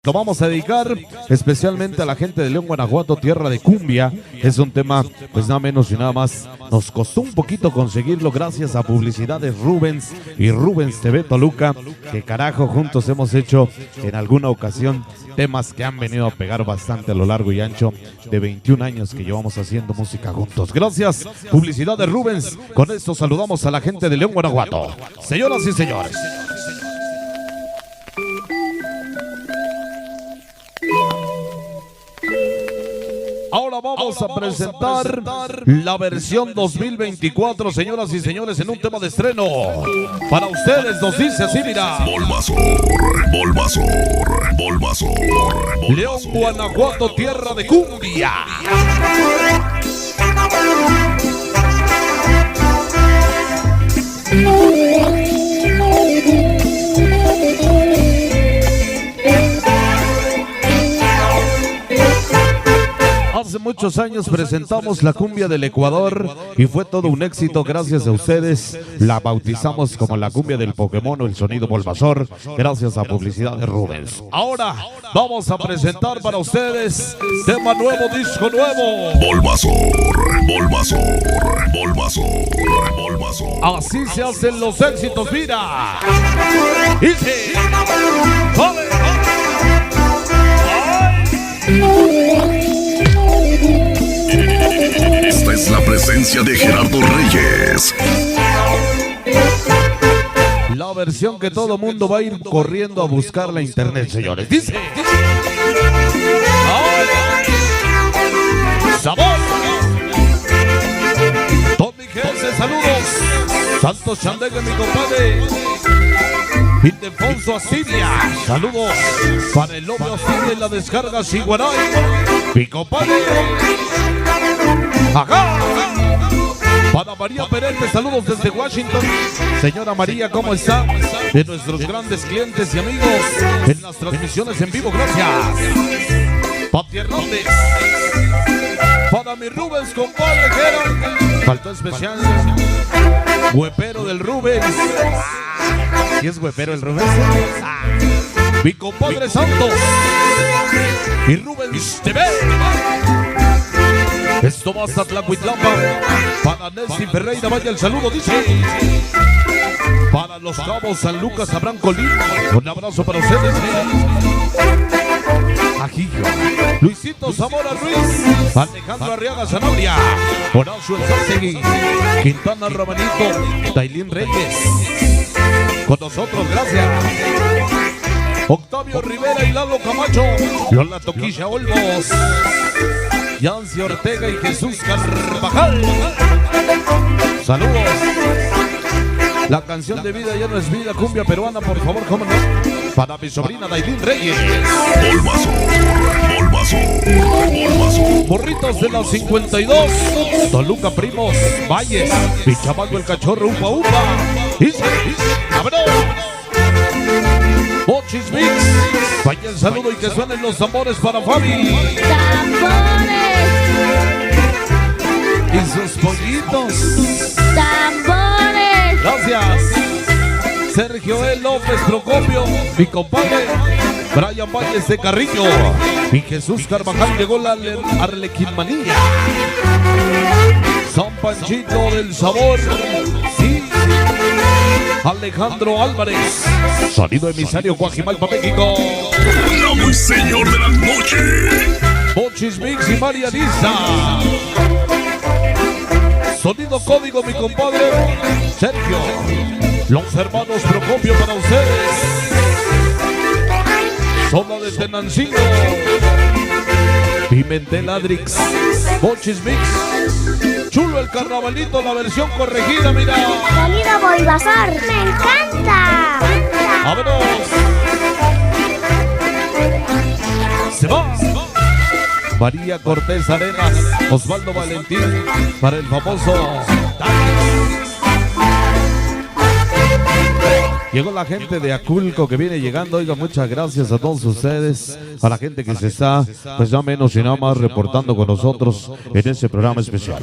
Lo vamos a dedicar especialmente a la gente de León, Guanajuato, tierra de cumbia. Es un tema, pues nada menos y nada más. Nos costó un poquito conseguirlo gracias a Publicidades Rubens y Rubens TV Toluca, que carajo, juntos hemos hecho en alguna ocasión temas que han venido a pegar bastante a lo largo y ancho de 21 años que llevamos haciendo música juntos. Gracias, Publicidades Rubens. Con esto saludamos a la gente de León, Guanajuato. Señoras y señores. Ahora vamos a presentar la versión 2024, señoras y señores, en un tema de estreno. Para ustedes nos dice así, mira. Bulbasaur, Bulbasaur, Bulbasaur. León, Guanajuato, tierra de cumbia. Hace muchos años presentamos la cumbia del Ecuador y fue todo un éxito gracias a ustedes. La bautizamos como la cumbia del Pokémon o el sonido Bulbasaur, gracias a Publicidades Rubens. Ahora vamos a presentar para ustedes tema nuevo, disco nuevo. Bulbasaur, Bulbasaur, Bulbasaur, Bulbasaur. Así se hacen los éxitos, mira. Y sí. ¡Vale! Esta es la presencia de Gerardo Reyes. La versión que todo mundo va a ir corriendo a buscar la internet, señores. Dice. ¡Sabor! Tommy Gelse, saludos. Santos Chandegue, mi compadre. Ildefonso Asilia, saludos. Para el novio Asilia en la descarga Siguaray. Mi compadre. ¡Ajá! Para María Perete, saludos desde Washington. Señora María, ¿cómo está? De nuestros grandes clientes y amigos en las transmisiones en vivo, gracias. Pati Hernández. Para mi Rubens, compadre, que era. Faltó especial. Huepero del Rubens. ¿Y es huepero el Rubens? Mi compadre Santos. Y Rubens TV. Esto va hasta Tlacuitlapa. Para Nelson Ferreira, vaya el saludo, dice. Para Los Cabos, San Lucas, Abraham Colín. Un abrazo para ustedes. Ajillo. Luisito Zamora Ruiz. Alejandro Arriaga Sanabria. Horacio Elzástegui. Quintana Rabanito. Tailín Reyes. Con nosotros, gracias. Octavio Rivera y Lalo Camacho. Lola Toquilla Olmos. Yancy Ortega y Jesús Carvajal. Saludos. La canción de vida ya no es vida, cumbia peruana, por favor, ¿cómo no? Para mi sobrina Dailín Reyes. Bulbasaur, Bulbasaur, Bulbasaur. Morritos de los 52. Toluca Primos, Valles. Mi chamaco el cachorro, upa upa. ¡Cabrón! Bochis Mix. Vaya el saludo y que suenen los tambores para Fabi. ¡Tambores! Y sus pollitos. ¡Tambores! Gracias. Sergio E. López Procopio, mi compadre. Brian Valles de Carriño. Y Jesús Carvajal llegó la Arlequinmanía. San Panchito del Sabor. Sí. Alejandro Álvarez. Sonido emisario Guajimalpa, México. La muy señor de la noche. Bochis Mix y María Lisa. Sonido código, mi compadre Sergio. Los hermanos Procopio para ustedes. Zona de Tenancingo. Pimentel Adrix. Bochis Mix. Chulo el carnavalito, la versión corregida, mira. Sonido Bulbasaur. ¡Me encanta! ¡Vámonos! ¡Se va! María Cortés Arenas, Osvaldo Valentín, para el famoso Llegó la gente de Aculco que viene llegando. Oiga, muchas gracias a todos ustedes, a la gente que se está, pues ya menos y nada más reportando con nosotros en este programa especial.